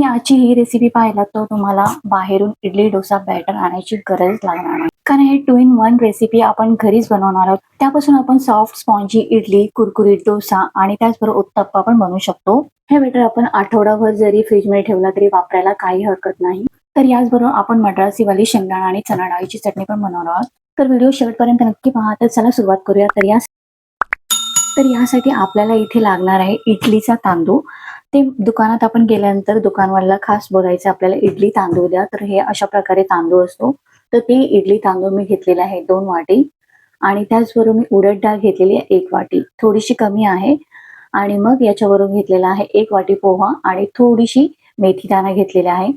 तुम्ही आजची ही रेसिपी पाहिलात तर तुम्हाला बाहेरून इडली डोसा बॅटर आणायची गरज लागणार नाही, कारण हे 2 in 1 रेसिपी आपण घरीच बनवणार आहोत. त्यापासून आपण सॉफ्ट स्पॉन्जी इडली, कुरकुरीत डोसा आणि त्याचबरोबर उत्तप्पा पण बनवू शकतो. हे बॅटर आपण आठवडाभर जरी फ्रीजमध्ये ठेवला तरी वापरायला काही हरकत नाही. तर याचबरोबर आपण मद्रासीवाली शेंगदाणा आणि चणा डाळीची चटणी पण बनवणार आहोत. तर व्हिडिओ शेवटपर्यंत नक्की पहा. तर चला सुरुवात करूया. तर यासाठी आपल्याला इथे लागणार आहे इडलीचा तांदूळ. ते दुकानात आपण गेल्यानंतर दुकानवाल्याला खास बोलायचं आपल्याला इडली तांदूळ द्या. तर हे अशा प्रकारे तांदूळ असतो. तर ते इडली तांदूळ मी घेतलेला आहे 2 वाटी आणि त्याचबरोबर मी उडद डाळ घेतलेली आहे 1 वाटी. थोडीशी कमी आहे. आणि मग याच्यावरून घेतलेला आहे 1 वाटी पोहा आणि थोडीशी मेथी दाणा घेतलेला आहे.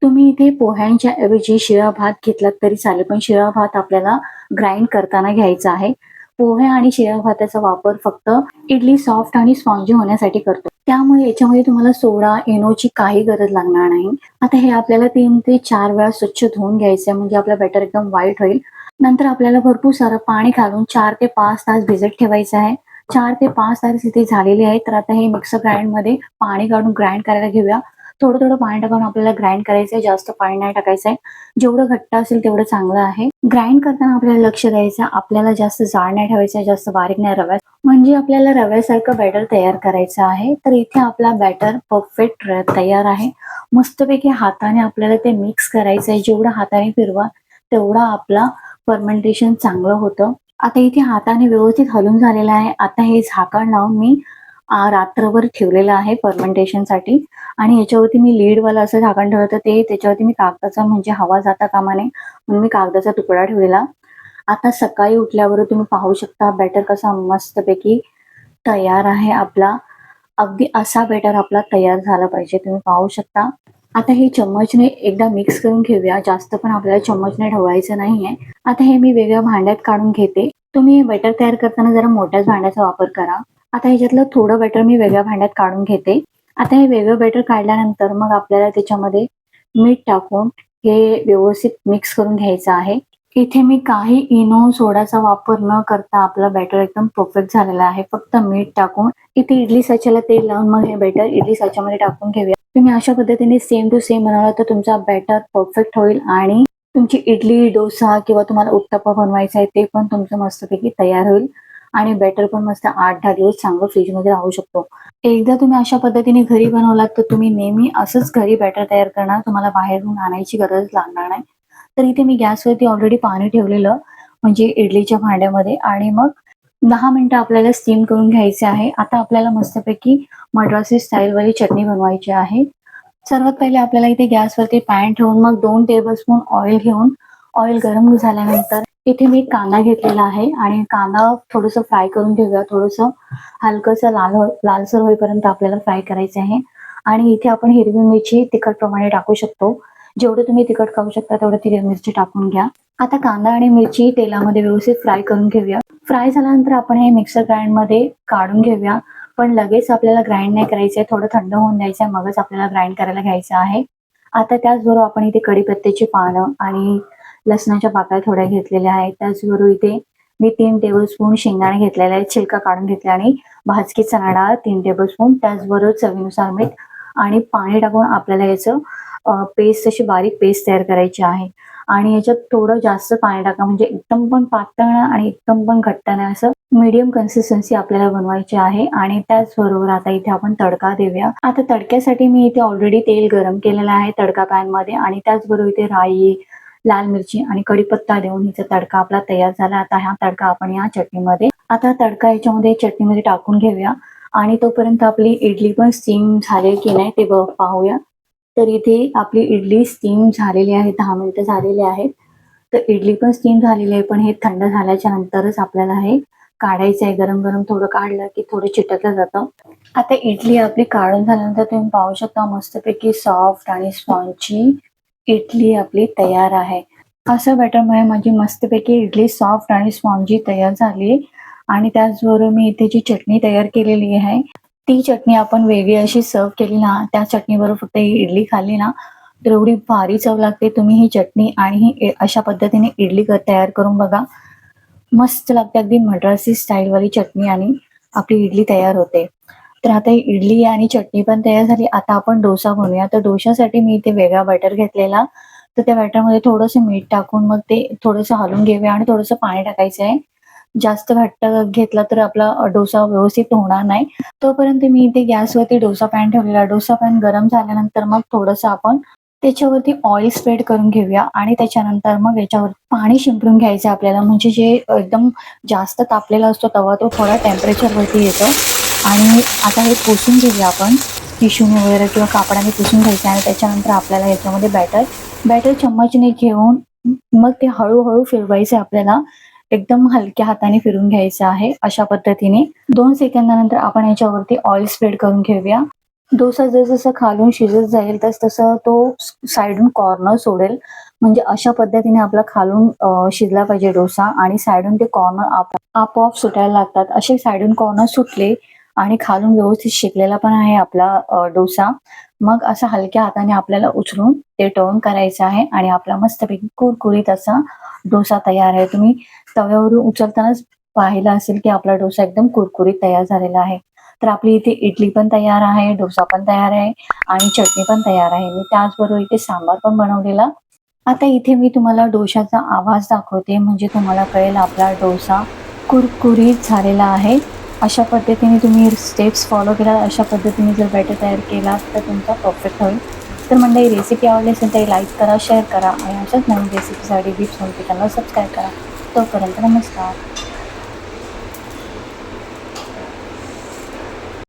तुम्ही इथे पोह्यांच्या ऐवजी शिळा भात घेतलात तरी चालेल, पण शिळा भात आपल्याला ग्राइंड करताना घ्यायचा आहे. पोहे आणि शिळ्या भाताचा वापर फक्त इडली सॉफ्ट आणि स्पॉन्जी होण्यासाठी करतो. त्यामुळे याच्यामध्ये तुम्हाला सोडा, इनोची काही गरज लागणार नाही. आता हे आपल्याला 3 ते 4 वेळा स्वच्छ धुवून घ्यायचं म्हणजे आपलं बॅटर एकदम व्हाईट होईल. नंतर आपल्याला भरपूर सारं पाणी घालून 4 ते 5 तास भिजत ठेवायचं आहे. 4 ते 5 तास इथे झालेले आहेत. तर आता हे मिक्सर ग्राइंडमध्ये पाणी काढून ग्राइंड करायला घेऊया. थोडं पाणी टाकून आपल्याला ग्राइंड करायचंय, जास्त पाणी नाही टाकायचंय. जेवढं घट्ट असेल तेवढं चांगलं आहे. ग्राइंड करताना आपल्याला लक्ष द्यायचं, आपल्याला जास्त जाड नाही ठेवायचं, जास्त बारीक नाही म्हणजे आपल्याला रव्यासारखं बॅटर तयार करायचं आहे. तर इथे आपला बॅटर परफेक्ट तयार आहे. मस्तपैकी हाताने आपल्याला ते मिक्स करायचं आहे. जेवढं हाताने फिरवा तेवढा आपला फर्मेंटेशन चांगलं होतं. आता इथे हाताने व्यवस्थित हलून झालेलं आहे. आता हे झाकण लावून मी रात्रभर ठेवलेलं आहे फर्मेंटेशनसाठी आणि याच्यावरती मी लीडवाला असं झाकण ठेवलं होतं. त्याच्यावरती मी कागदाचा म्हणजे हवा जाता कामा नये म्हणून मी कागदाचा तुकडा ठेवलेला. आता सकाळी उठल्यावर तुम्ही पाहू शकता बॅटर कसा मस्तपैकी तयार आहे आपला. अगदी असा बॅटर आपला तयार झाला पाहिजे, तुम्ही पाहू शकता. आता हे चम्मचने एकदा मिक्स करून घेऊया. जास्त पण आपल्याला चम्मचने ढवळायचं नाहीये. आता हे मी वेगळ्या भांड्यात काढून घेते. तुम्ही बॅटर तयार करताना जरा मोठ्याच भांड्याचा वापर करा. आता ह्याच्यातलं थोडं बॅटर मी वेगळ्या भांड्यात काढून घेते. आता हे वेगळं बॅटर काढल्यानंतर मग आपल्याला त्याच्यामध्ये मीठ टाकून हे व्यवस्थित मिक्स करून घ्यायचं आहे. इथे मी काही इनो, सोडाचा वापर न करता आपला बॅटर एकदम परफेक्ट झालेला आहे. फक्त मीठ टाकून इथे इडली साच्याला तेल लावून मग हे बॅटर इडली साच्यामध्ये टाकून घेऊया. तुम्ही अशा पद्धतीने सेम टू सेम बनवला तर तुमचा बॅटर परफेक्ट होईल आणि तुमची इडली, डोसा किंवा तुम्हाला उत्तप्पा बनवायचा आहे ते पण तुमचं मस्तपैकी तयार होईल आणि बॅटर पण मस्त 8-10 दिवस चांगलं फ्रीजमध्ये राहू शकतो. एकदा तुम्ही अशा पद्धतीने घरी बनवलात तर तुम्ही नेहमी असंच घरी बॅटर तयार करणार, तुम्हाला बाहेरून आणायची गरज लागणार नाही. तर इथे मी गॅसवरती ऑलरेडी पाणी ठेवलेलं म्हणजे इडलीच्या भांड्यामध्ये आणि मग 10 मिनिटं आपल्याला स्टीम करून घ्यायचे आहे. आता आपल्याला मस्तपैकी मद्रासी स्टाईलवाली चटणी बनवायची आहे. सर्वात पहिले आपल्याला इथे गॅसवरती पॅन ठेवून मग 2 टेबलस्पून ऑइल घेऊन ऑइल गरम झाल्यानंतर इथे मी कांदा घेतलेला आहे आणि कांदा थोडंसं फ्राय करून घेऊया. थोडंसं हलकंसं लालसर होईपर्यंत आपल्याला फ्राय करायचं आहे. आणि इथे आपण हिरवी मिरची तिखट प्रमाणे टाकू शकतो. जेवढं तुम्ही तिखट खाऊ शकता तेवढं ती मिरची टाकून घ्या. आता कांदा आणि मिरची तेलामध्ये व्यवस्थित फ्राय करून घेऊया. फ्राय झाल्यानंतर आपण हे मिक्सर ग्राइंडमध्ये काढून घेऊया. पण लगेच आपल्याला ग्राइंड नाही करायचंय, थोडं थंड होऊन द्यायचंय, मगच आपल्याला ग्राइंड करायला घ्यायचं आहे. आता त्याचबरोबर आपण इथे कढीपत्त्याची पानं आणि लसणाच्या पाकळ्या थोड्या घेतलेल्या आहेत. त्याचबरोबर इथे मी 3 टेबलस्पून शेंगदाणे घेतलेले आहेत, छिलका काढून घेतला आणि भाजकी चणा डाळ 3 टेबलस्पून, त्याचबरोबर चवीनुसार मीठ आणि पाणी टाकून आपल्याला याचं पेस्ट, अशी बारीक पेस्ट तयार करायची आहे. आणि याच्यात थोडं जास्त पाणी टाका, म्हणजे एकदम पण पातळ नाही आणि एकदम पण घट्ट नाही, असं मीडियम कन्सिस्टन्सी आपल्याला बनवायची आहे. आणि त्याचबरोबर आता इथे आपण तडका देऊया. आता तडक्यासाठी मी इथे ऑलरेडी तेल गरम केलेलं आहे तडका पॅन मध्ये आणि त्याचबरोबर इथे राई, लाल मिरची आणि कढीपत्ता देऊन हिचा तडका आपला तयार झाला. आता हा तडका आपण या चटणीमध्ये, आता तडका याच्यामध्ये चटणीमध्ये टाकून घेऊया आणि तोपर्यंत आपली इडली पण स्टीम झाली की नाही ते पाहूया. तर इथे आपली इडली स्टीम झालेली आहे, 10 मिनिटं झालेली आहेत. तर इडली पण स्टीम झालेली आहे, पण हे थंड झाल्याच्या नंतरच आपल्याला हे काढायचं आहे. गरम गरम थोडं काढलं की थोडं चिटकलं जातं. आता इडली आपली काढून झाल्यानंतर तुम्ही पाहू शकता मस्तपैकी सॉफ्ट आणि स्पॉन्जी इडली आपली तयार आहे. असं बॅटरमुळे माझी मस्तपैकी इडली सॉफ्ट आणि स्पॉन्जी तयार झाली. आणि त्याचबरोबर मी इथे जी चटणी तयार केलेली आहे ती चटणी आपण वेगळी अशी सर्व केली ना, त्या चटणीबरोबर फक्त ही इडली खाल्ली ना तर एवढी भारी चव लागते. तुम्ही ही चटणी आणि ही अशा पद्धतीने इडली तयार करून बघा, मस्त लागते. अगदी मद्रासी स्टाईलवाली चटणी आणि आपली इडली तयार होते. तर आता इडली आणि चटणी पण तयार झाली. आता आपण डोसा बनवूया. तर डोश्यासाठी मी इथे वेगळा बॅटर घेतलेला. तर त्या बॅटरमध्ये थोडंसं मीठ टाकून मग ते थोडंसं हलवून घेऊया आणि थोडंसं पाणी टाकायचं आहे. जास्त घट्ट घेतला तर आपला डोसा व्यवस्थित होणार नाही. तोपर्यंत मी इथे गॅसवरती डोसा पॅन ठेवलेला. डोसा पॅन गरम झाल्यानंतर मग थोडंसं आपण त्याच्यावरती ऑइल स्प्रेड करून घेऊया आणि त्याच्यानंतर मग याच्यावर पाणी शिंपडून घ्यायचं आपल्याला. म्हणजे जे एकदम जास्त तापलेला असतो तवा तो थोडा टेम्परेचरवरती येतो आणि आता हे पुसून घेऊया आपण. टिश्यूने वगैरे किंवा कापडाने पुसून घ्यायचं आणि त्याच्यानंतर आपल्याला याच्यामध्ये बॅटर चम्मचने घेऊन मग ते हळू फिरवायचं आपल्याला. एकदम हलक्या हाताने फिरून घ्यायचं आहे अशा पद्धतीने. 2 सेकंदानंतर आपण याच्यावरती ऑइल स्प्रेड करून घेऊया. डोसा जसं खालून शिजत जाईल तसं तो साइडून कॉर्नर सोडेल. म्हणजे अशा पद्धतीने आपला खालून शिजला पाहिजे डोसा आणि साइडून ते कॉर्नर आपोआप सुटायला लागतात. असे साइडून कॉर्नर सुटले आणि खालून व्यवस्थित शिजलेला पण आहे आपला डोसा. मग असा हलक्या हाताने आपल्याला उचलून ते टर्न करायचं आहे आणि आपला मस्तपैकी कुरकुरीत असा डोसा तयार आहे. तुम्ही तव्यावरून उचलतानाच पाहिलं असेल की आपला डोसा एकदम कुरकुरीत तयार झालेला आहे. तर आपली इथे इडली पण तयार आहे, डोसा पण तयार आहे आणि चटणी पण तयार आहे. मी त्याचबरोबर इथे सांबार पण बनवलेला. आता इथे मी तुम्हाला डोशाचा आवाज दाखवते म्हणजे तुम्हाला कळेल आपला डोसा कुरकुरीत झालेला आहे. अशा पद्धतीने तुम्ही स्टेप्स फॉलो केला, अशा पद्धतीने जर बॅटर तयार केला तर तुमचा परफेक्ट होईल. तर मंडळी रेसिपी आवडली असेल तर लाईक करा, शेअर करा आणि अशाच नवीन रेसिपीसाठी विप्स होम चॅनलला सबस्क्राईब करा. तोपर्यंत नमस्कार.